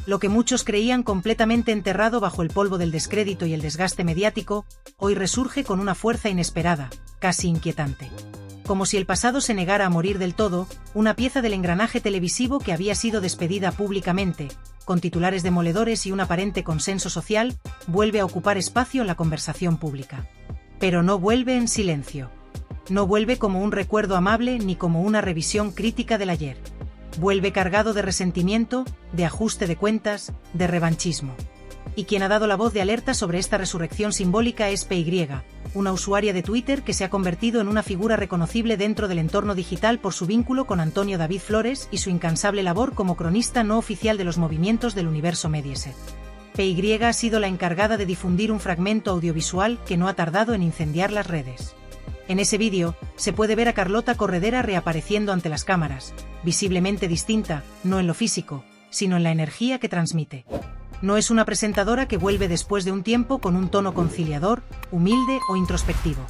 Lo que muchos creían completamente enterrado bajo el polvo del descrédito y el desgaste mediático, hoy resurge con una fuerza inesperada, casi inquietante. Como si el pasado se negara a morir del todo, una pieza del engranaje televisivo que había sido despedida públicamente, con titulares demoledores y un aparente consenso social, vuelve a ocupar espacio en la conversación pública. Pero no vuelve en silencio. No vuelve como un recuerdo amable ni como una revisión crítica del ayer. Vuelve cargado de resentimiento, de ajuste de cuentas, de revanchismo. Y quien ha dado la voz de alerta sobre esta resurrección simbólica es PY, una usuaria de Twitter que se ha convertido en una figura reconocible dentro del entorno digital por su vínculo con Antonio David Flores y su incansable labor como cronista no oficial de los movimientos del universo Mediaset. PY ha sido la encargada de difundir un fragmento audiovisual que no ha tardado en incendiar las redes. En ese vídeo, se puede ver a Carlota Corredera reapareciendo ante las cámaras, visiblemente distinta, no en lo físico, sino en la energía que transmite. No es una presentadora que vuelve después de un tiempo con un tono conciliador, humilde o introspectivo.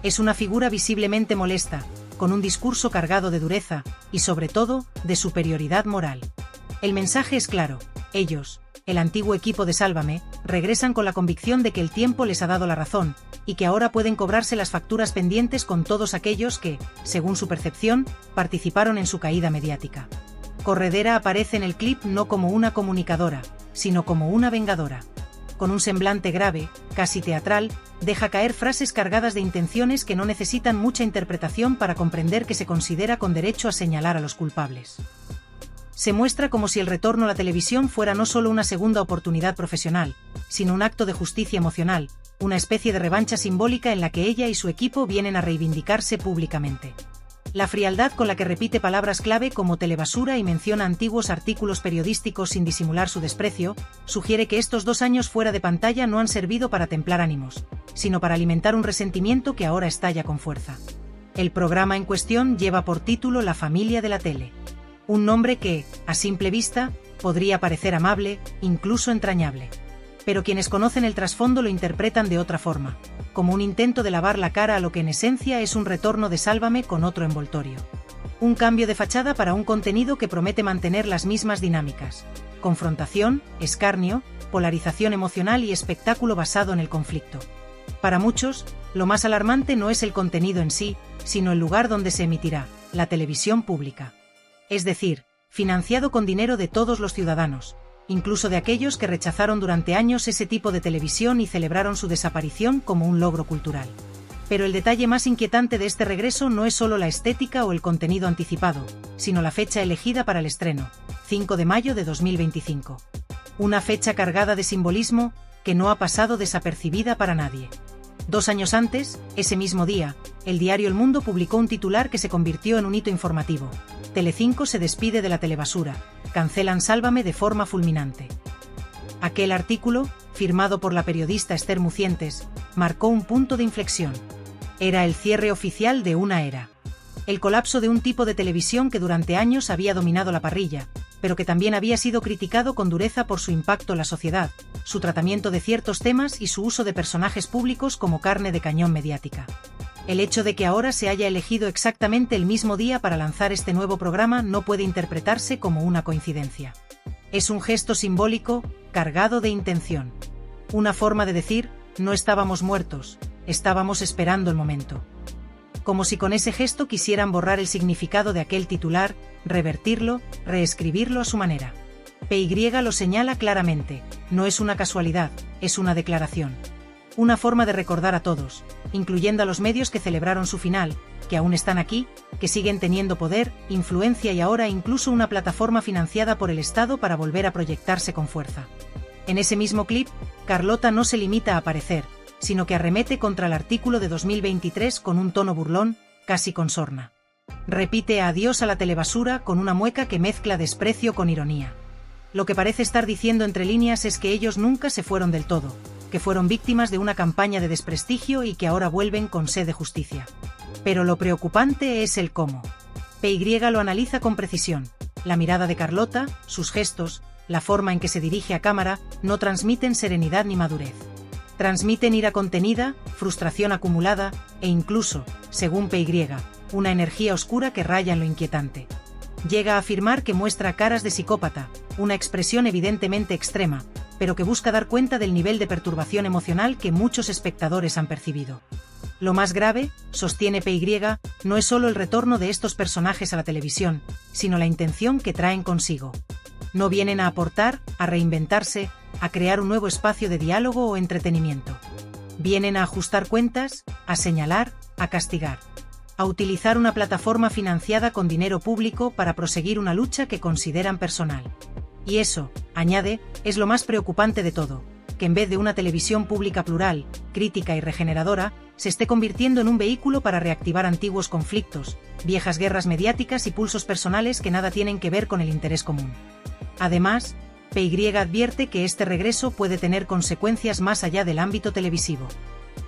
Es una figura visiblemente molesta, con un discurso cargado de dureza, y sobre todo, de superioridad moral. El mensaje es claro: ellos, el antiguo equipo de Sálvame, regresan con la convicción de que el tiempo les ha dado la razón, y que ahora pueden cobrarse las facturas pendientes con todos aquellos que, según su percepción, participaron en su caída mediática. Corredera aparece en el clip no como una comunicadora, sino como una vengadora. Con un semblante grave, casi teatral, deja caer frases cargadas de intenciones que no necesitan mucha interpretación para comprender que se considera con derecho a señalar a los culpables. Se muestra como si el retorno a la televisión fuera no solo una segunda oportunidad profesional, sino un acto de justicia emocional, una especie de revancha simbólica en la que ella y su equipo vienen a reivindicarse públicamente. La frialdad con la que repite palabras clave como telebasura y menciona antiguos artículos periodísticos sin disimular su desprecio, sugiere que estos 2 años fuera de pantalla no han servido para templar ánimos, sino para alimentar un resentimiento que ahora estalla con fuerza. El programa en cuestión lleva por título La familia de la tele. Un nombre que, a simple vista, podría parecer amable, incluso entrañable. Pero quienes conocen el trasfondo lo interpretan de otra forma, como un intento de lavar la cara a lo que en esencia es un retorno de Sálvame con otro envoltorio. Un cambio de fachada para un contenido que promete mantener las mismas dinámicas: confrontación, escarnio, polarización emocional y espectáculo basado en el conflicto. Para muchos, lo más alarmante no es el contenido en sí, sino el lugar donde se emitirá: la televisión pública. Es decir, financiado con dinero de todos los ciudadanos, incluso de aquellos que rechazaron durante años ese tipo de televisión y celebraron su desaparición como un logro cultural. Pero el detalle más inquietante de este regreso no es solo la estética o el contenido anticipado, sino la fecha elegida para el estreno: 5 de mayo de 2025. Una fecha cargada de simbolismo que no ha pasado desapercibida para nadie. 2 años antes, ese mismo día, el diario El Mundo publicó un titular que se convirtió en un hito informativo: Telecinco se despide de la telebasura, cancelan Sálvame de forma fulminante. Aquel artículo, firmado por la periodista Esther Mucientes, marcó un punto de inflexión. Era el cierre oficial de una era. El colapso de un tipo de televisión que durante años había dominado la parrilla, pero que también había sido criticado con dureza por su impacto en la sociedad, su tratamiento de ciertos temas y su uso de personajes públicos como carne de cañón mediática. El hecho de que ahora se haya elegido exactamente el mismo día para lanzar este nuevo programa no puede interpretarse como una coincidencia. Es un gesto simbólico, cargado de intención. Una forma de decir: no estábamos muertos, estábamos esperando el momento. Como si con ese gesto quisieran borrar el significado de aquel titular, revertirlo, reescribirlo a su manera. PY lo señala claramente: no es una casualidad, es una declaración. Una forma de recordar a todos, incluyendo a los medios que celebraron su final, que aún están aquí, que siguen teniendo poder, influencia y ahora incluso una plataforma financiada por el Estado para volver a proyectarse con fuerza. En ese mismo clip, Carlota no se limita a aparecer, sino que arremete contra el artículo de 2023 con un tono burlón, casi con sorna. Repite adiós a la telebasura con una mueca que mezcla desprecio con ironía. Lo que parece estar diciendo entre líneas es que ellos nunca se fueron del todo, que fueron víctimas de una campaña de desprestigio y que ahora vuelven con sed de justicia. Pero lo preocupante es el cómo. PY lo analiza con precisión. La mirada de Carlota, sus gestos, la forma en que se dirige a cámara, no transmiten serenidad ni madurez. Transmiten ira contenida, frustración acumulada, e incluso, según PY, una energía oscura que raya en lo inquietante. Llega a afirmar que muestra caras de psicópata, una expresión evidentemente extrema, pero que busca dar cuenta del nivel de perturbación emocional que muchos espectadores han percibido. Lo más grave, sostiene PY, no es solo el retorno de estos personajes a la televisión, sino la intención que traen consigo. No vienen a aportar, a reinventarse, a crear un nuevo espacio de diálogo o entretenimiento. Vienen a ajustar cuentas, a señalar, a castigar. A utilizar una plataforma financiada con dinero público para proseguir una lucha que consideran personal. Y eso, añade, es lo más preocupante de todo, que en vez de una televisión pública plural, crítica y regeneradora, se esté convirtiendo en un vehículo para reactivar antiguos conflictos, viejas guerras mediáticas y pulsos personales que nada tienen que ver con el interés común. Además, PY advierte que este regreso puede tener consecuencias más allá del ámbito televisivo.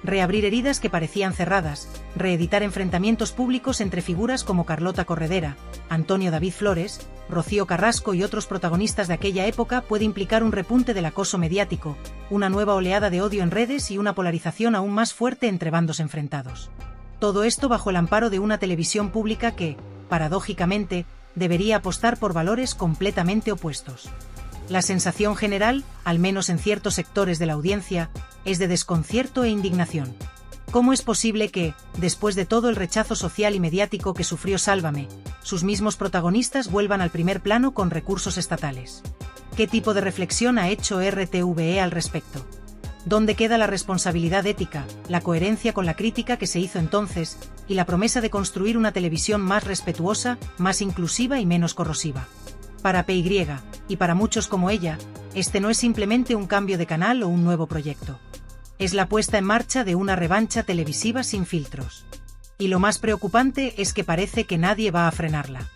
Reabrir heridas que parecían cerradas, reeditar enfrentamientos públicos entre figuras como Carlota Corredera, Antonio David Flores, Rocío Carrasco y otros protagonistas de aquella época puede implicar un repunte del acoso mediático, una nueva oleada de odio en redes y una polarización aún más fuerte entre bandos enfrentados. Todo esto bajo el amparo de una televisión pública que, paradójicamente, debería apostar por valores completamente opuestos. La sensación general, al menos en ciertos sectores de la audiencia, es de desconcierto e indignación. ¿Cómo es posible que, después de todo el rechazo social y mediático que sufrió Sálvame, sus mismos protagonistas vuelvan al primer plano con recursos estatales? ¿Qué tipo de reflexión ha hecho RTVE al respecto? ¿Dónde queda la responsabilidad ética, la coherencia con la crítica que se hizo entonces, y la promesa de construir una televisión más respetuosa, más inclusiva y menos corrosiva? Para PY, y para muchos como ella, este no es simplemente un cambio de canal o un nuevo proyecto. Es la puesta en marcha de una revancha televisiva sin filtros. Y lo más preocupante es que parece que nadie va a frenarla.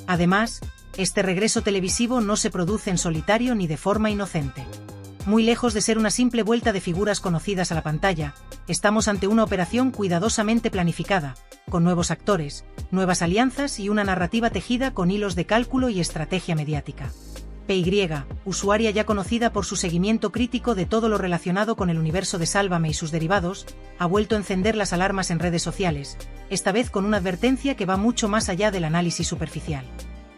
Además, este regreso televisivo no se produce en solitario ni de forma inocente. Muy lejos de ser una simple vuelta de figuras conocidas a la pantalla, estamos ante una operación cuidadosamente planificada, con nuevos actores, nuevas alianzas y una narrativa tejida con hilos de cálculo y estrategia mediática. PY, usuaria ya conocida por su seguimiento crítico de todo lo relacionado con el universo de Sálvame y sus derivados, ha vuelto a encender las alarmas en redes sociales, esta vez con una advertencia que va mucho más allá del análisis superficial.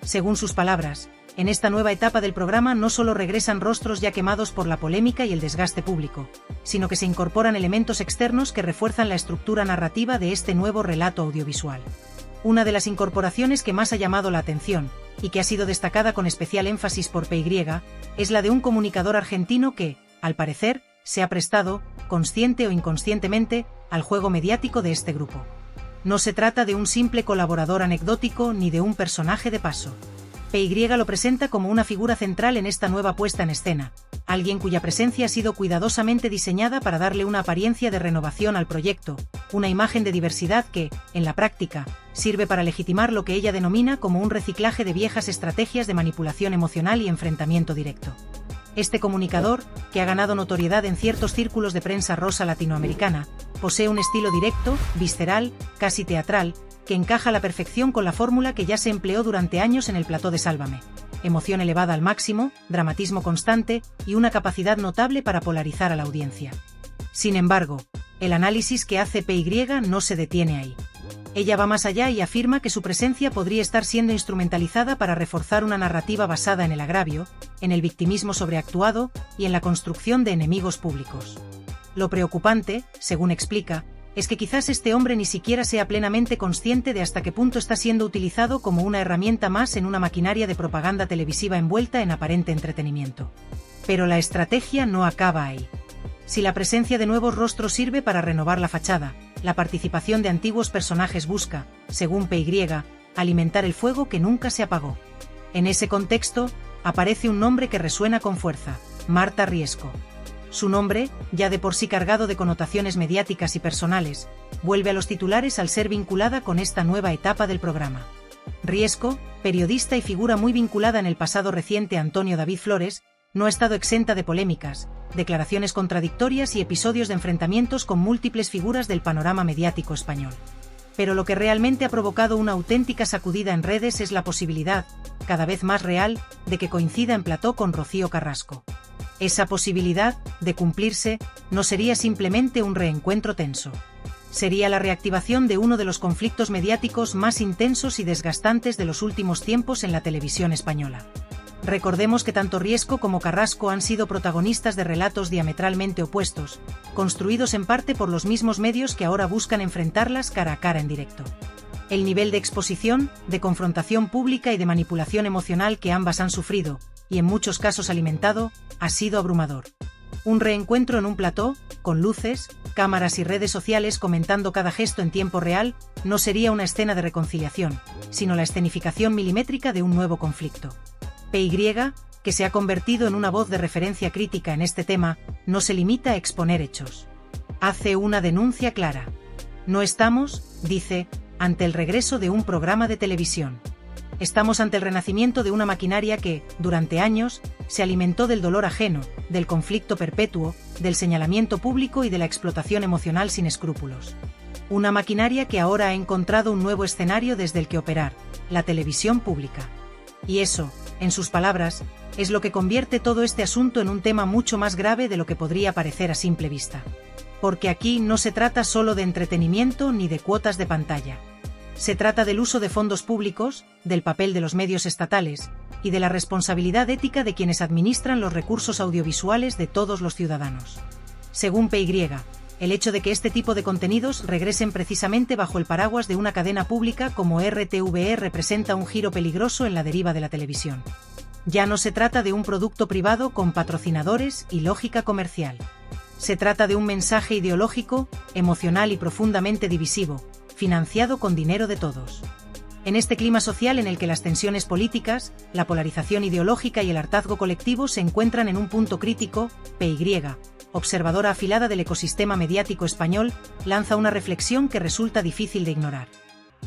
Según sus palabras, en esta nueva etapa del programa no solo regresan rostros ya quemados por la polémica y el desgaste público, sino que se incorporan elementos externos que refuerzan la estructura narrativa de este nuevo relato audiovisual. Una de las incorporaciones que más ha llamado la atención, y que ha sido destacada con especial énfasis por PY, es la de un comunicador argentino que, al parecer, se ha prestado, consciente o inconscientemente, al juego mediático de este grupo. No se trata de un simple colaborador anecdótico ni de un personaje de paso. PY lo presenta como una figura central en esta nueva puesta en escena, alguien cuya presencia ha sido cuidadosamente diseñada para darle una apariencia de renovación al proyecto, una imagen de diversidad que, en la práctica, sirve para legitimar lo que ella denomina como un reciclaje de viejas estrategias de manipulación emocional y enfrentamiento directo. Este comunicador, que ha ganado notoriedad en ciertos círculos de prensa rosa latinoamericana, posee un estilo directo, visceral, casi teatral, que encaja a la perfección con la fórmula que ya se empleó durante años en el plató de Sálvame: emoción elevada al máximo, dramatismo constante y una capacidad notable para polarizar a la audiencia. Sin embargo, el análisis que hace PY no se detiene ahí. Ella va más allá y afirma que su presencia podría estar siendo instrumentalizada para reforzar una narrativa basada en el agravio, en el victimismo sobreactuado y en la construcción de enemigos públicos. Lo preocupante, según explica, es que quizás este hombre ni siquiera sea plenamente consciente de hasta qué punto está siendo utilizado como una herramienta más en una maquinaria de propaganda televisiva envuelta en aparente entretenimiento. Pero la estrategia no acaba ahí. Si la presencia de nuevos rostros sirve para renovar la fachada, la participación de antiguos personajes busca, según PY, alimentar el fuego que nunca se apagó. En ese contexto, aparece un nombre que resuena con fuerza: Marta Riesco. Su nombre, ya de por sí cargado de connotaciones mediáticas y personales, vuelve a los titulares al ser vinculada con esta nueva etapa del programa. Riesco, periodista y figura muy vinculada en el pasado reciente a Antonio David Flores, no ha estado exenta de polémicas, declaraciones contradictorias y episodios de enfrentamientos con múltiples figuras del panorama mediático español. Pero lo que realmente ha provocado una auténtica sacudida en redes es la posibilidad, cada vez más real, de que coincida en plató con Rocío Carrasco. Esa posibilidad, de cumplirse, no sería simplemente un reencuentro tenso. Sería la reactivación de uno de los conflictos mediáticos más intensos y desgastantes de los últimos tiempos en la televisión española. Recordemos que tanto Riesco como Carrasco han sido protagonistas de relatos diametralmente opuestos, construidos en parte por los mismos medios que ahora buscan enfrentarlas cara a cara en directo. El nivel de exposición, de confrontación pública y de manipulación emocional que ambas han sufrido, y en muchos casos alimentado, ha sido abrumador. Un reencuentro en un plató, con luces, cámaras y redes sociales comentando cada gesto en tiempo real, no sería una escena de reconciliación, sino la escenificación milimétrica de un nuevo conflicto. PY, que se ha convertido en una voz de referencia crítica en este tema, no se limita a exponer hechos. Hace una denuncia clara. No estamos, dice, ante el regreso de un programa de televisión. Estamos ante el renacimiento de una maquinaria que, durante años, se alimentó del dolor ajeno, del conflicto perpetuo, del señalamiento público y de la explotación emocional sin escrúpulos. Una maquinaria que ahora ha encontrado un nuevo escenario desde el que operar, la televisión pública. Y eso, en sus palabras, es lo que convierte todo este asunto en un tema mucho más grave de lo que podría parecer a simple vista. Porque aquí no se trata solo de entretenimiento ni de cuotas de pantalla. Se trata del uso de fondos públicos, del papel de los medios estatales, y de la responsabilidad ética de quienes administran los recursos audiovisuales de todos los ciudadanos. Según PY, el hecho de que este tipo de contenidos regresen precisamente bajo el paraguas de una cadena pública como RTVE representa un giro peligroso en la deriva de la televisión. Ya no se trata de un producto privado con patrocinadores y lógica comercial. Se trata de un mensaje ideológico, emocional y profundamente divisivo, financiado con dinero de todos. En este clima social en el que las tensiones políticas, la polarización ideológica y el hartazgo colectivo se encuentran en un punto crítico, PY, observadora afilada del ecosistema mediático español, lanza una reflexión que resulta difícil de ignorar.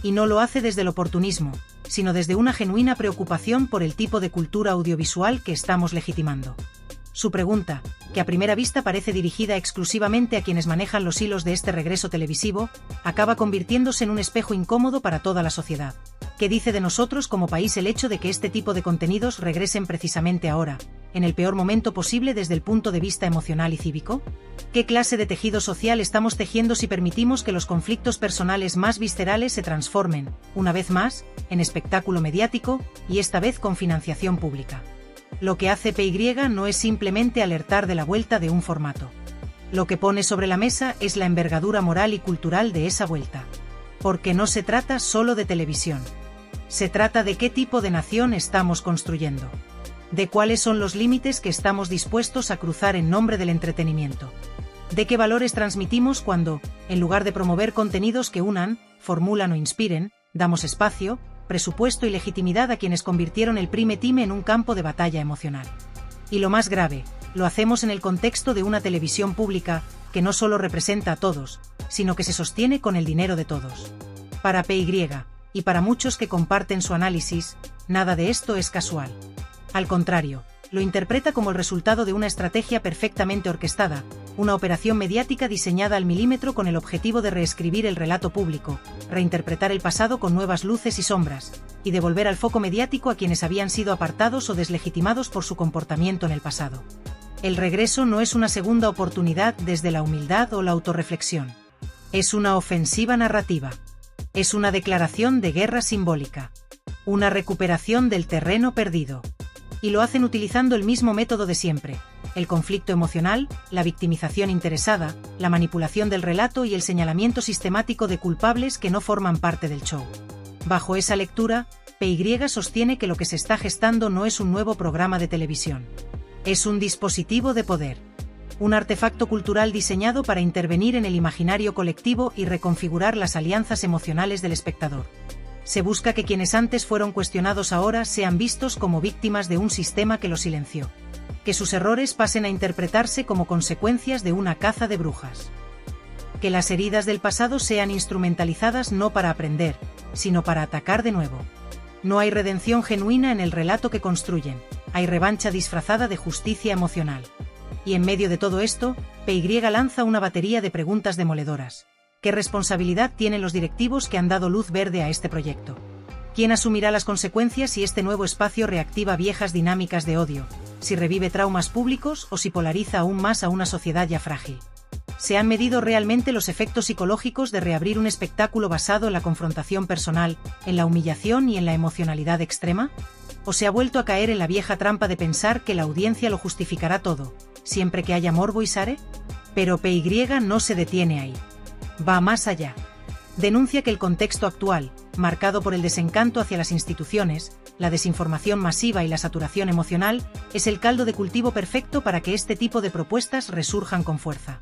Y no lo hace desde el oportunismo, sino desde una genuina preocupación por el tipo de cultura audiovisual que estamos legitimando. Su pregunta, que a primera vista parece dirigida exclusivamente a quienes manejan los hilos de este regreso televisivo, acaba convirtiéndose en un espejo incómodo para toda la sociedad. ¿Qué dice de nosotros como país el hecho de que este tipo de contenidos regresen precisamente ahora, en el peor momento posible desde el punto de vista emocional y cívico? ¿Qué clase de tejido social estamos tejiendo si permitimos que los conflictos personales más viscerales se transformen, una vez más, en espectáculo mediático, y esta vez con financiación pública? Lo que hace PY no es simplemente alertar de la vuelta de un formato. Lo que pone sobre la mesa es la envergadura moral y cultural de esa vuelta. Porque no se trata solo de televisión. Se trata de qué tipo de nación estamos construyendo. De cuáles son los límites que estamos dispuestos a cruzar en nombre del entretenimiento. De qué valores transmitimos cuando, en lugar de promover contenidos que unan, formulan o inspiren, damos espacio, presupuesto y legitimidad a quienes convirtieron el prime time en un campo de batalla emocional. Y lo más grave, lo hacemos en el contexto de una televisión pública que no solo representa a todos, sino que se sostiene con el dinero de todos. Para PY, y para muchos que comparten su análisis, nada de esto es casual. Al contrario, lo interpreta como el resultado de una estrategia perfectamente orquestada, una operación mediática diseñada al milímetro con el objetivo de reescribir el relato público, reinterpretar el pasado con nuevas luces y sombras, y devolver al foco mediático a quienes habían sido apartados o deslegitimados por su comportamiento en el pasado. El regreso no es una segunda oportunidad desde la humildad o la autorreflexión. Es una ofensiva narrativa. Es una declaración de guerra simbólica. Una recuperación del terreno perdido. Y lo hacen utilizando el mismo método de siempre: el conflicto emocional, la victimización interesada, la manipulación del relato y el señalamiento sistemático de culpables que no forman parte del show. Bajo esa lectura, PY sostiene que lo que se está gestando no es un nuevo programa de televisión. Es un dispositivo de poder. Un artefacto cultural diseñado para intervenir en el imaginario colectivo y reconfigurar las alianzas emocionales del espectador. Se busca que quienes antes fueron cuestionados ahora sean vistos como víctimas de un sistema que los silenció. Que sus errores pasen a interpretarse como consecuencias de una caza de brujas. Que las heridas del pasado sean instrumentalizadas no para aprender, sino para atacar de nuevo. No hay redención genuina en el relato que construyen, hay revancha disfrazada de justicia emocional. Y en medio de todo esto, PY lanza una batería de preguntas demoledoras. ¿Qué responsabilidad tienen los directivos que han dado luz verde a este proyecto? ¿Quién asumirá las consecuencias si este nuevo espacio reactiva viejas dinámicas de odio, si revive traumas públicos o si polariza aún más a una sociedad ya frágil? ¿Se han medido realmente los efectos psicológicos de reabrir un espectáculo basado en la confrontación personal, en la humillación y en la emocionalidad extrema? ¿O se ha vuelto a caer en la vieja trampa de pensar que la audiencia lo justificará todo, siempre que haya morbo y sare? Pero PY no se detiene ahí. Va más allá. Denuncia que el contexto actual, marcado por el desencanto hacia las instituciones, la desinformación masiva y la saturación emocional, es el caldo de cultivo perfecto para que este tipo de propuestas resurjan con fuerza.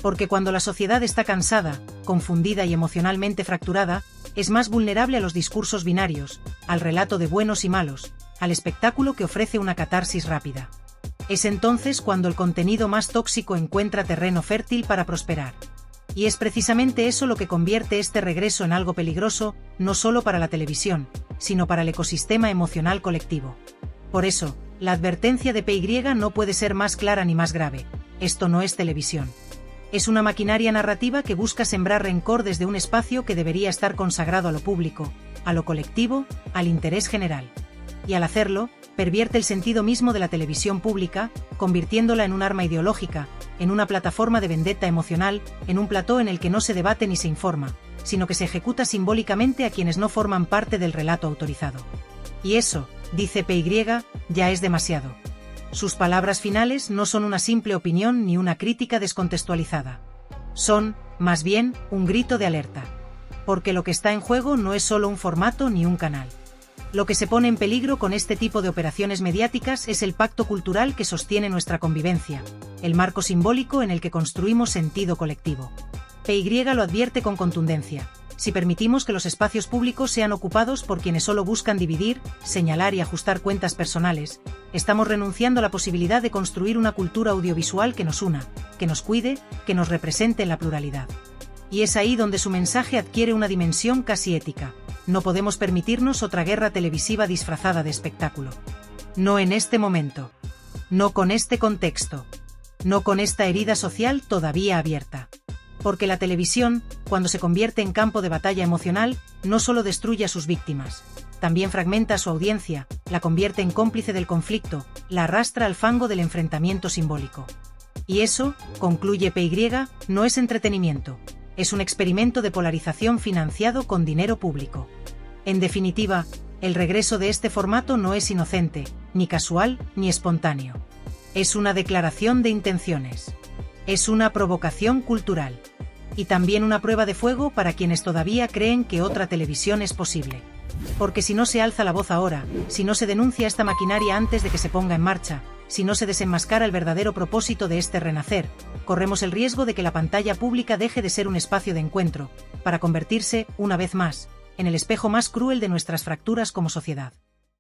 Porque cuando la sociedad está cansada, confundida y emocionalmente fracturada, es más vulnerable a los discursos binarios, al relato de buenos y malos, al espectáculo que ofrece una catarsis rápida. Es entonces cuando el contenido más tóxico encuentra terreno fértil para prosperar. Y es precisamente eso lo que convierte este regreso en algo peligroso, no solo para la televisión, sino para el ecosistema emocional colectivo. Por eso, la advertencia de PY no puede ser más clara ni más grave: esto no es televisión. Es una maquinaria narrativa que busca sembrar rencor desde un espacio que debería estar consagrado a lo público, a lo colectivo, al interés general. Y al hacerlo, pervierte el sentido mismo de la televisión pública, convirtiéndola en un arma ideológica, en una plataforma de vendetta emocional, en un plató en el que no se debate ni se informa, sino que se ejecuta simbólicamente a quienes no forman parte del relato autorizado. Y eso, dice PY, ya es demasiado. Sus palabras finales no son una simple opinión ni una crítica descontextualizada. Son, más bien, un grito de alerta. Porque lo que está en juego no es solo un formato ni un canal. Lo que se pone en peligro con este tipo de operaciones mediáticas es el pacto cultural que sostiene nuestra convivencia, el marco simbólico en el que construimos sentido colectivo. PY lo advierte con contundencia: si permitimos que los espacios públicos sean ocupados por quienes solo buscan dividir, señalar y ajustar cuentas personales, estamos renunciando a la posibilidad de construir una cultura audiovisual que nos una, que nos cuide, que nos represente en la pluralidad. Y es ahí donde su mensaje adquiere una dimensión casi ética. No podemos permitirnos otra guerra televisiva disfrazada de espectáculo. No en este momento. No con este contexto. No con esta herida social todavía abierta. Porque la televisión, cuando se convierte en campo de batalla emocional, no solo destruye a sus víctimas, también fragmenta a su audiencia, la convierte en cómplice del conflicto, la arrastra al fango del enfrentamiento simbólico. Y eso, concluye PY, no es entretenimiento. Es un experimento de polarización financiado con dinero público. En definitiva, el regreso de este formato no es inocente, ni casual, ni espontáneo. Es una declaración de intenciones. Es una provocación cultural. Y también una prueba de fuego para quienes todavía creen que otra televisión es posible. Porque si no se alza la voz ahora, si no se denuncia esta maquinaria antes de que se ponga en marcha, si no se desenmascara el verdadero propósito de este renacer, corremos el riesgo de que la pantalla pública deje de ser un espacio de encuentro, para convertirse, una vez más, en el espejo más cruel de nuestras fracturas como sociedad.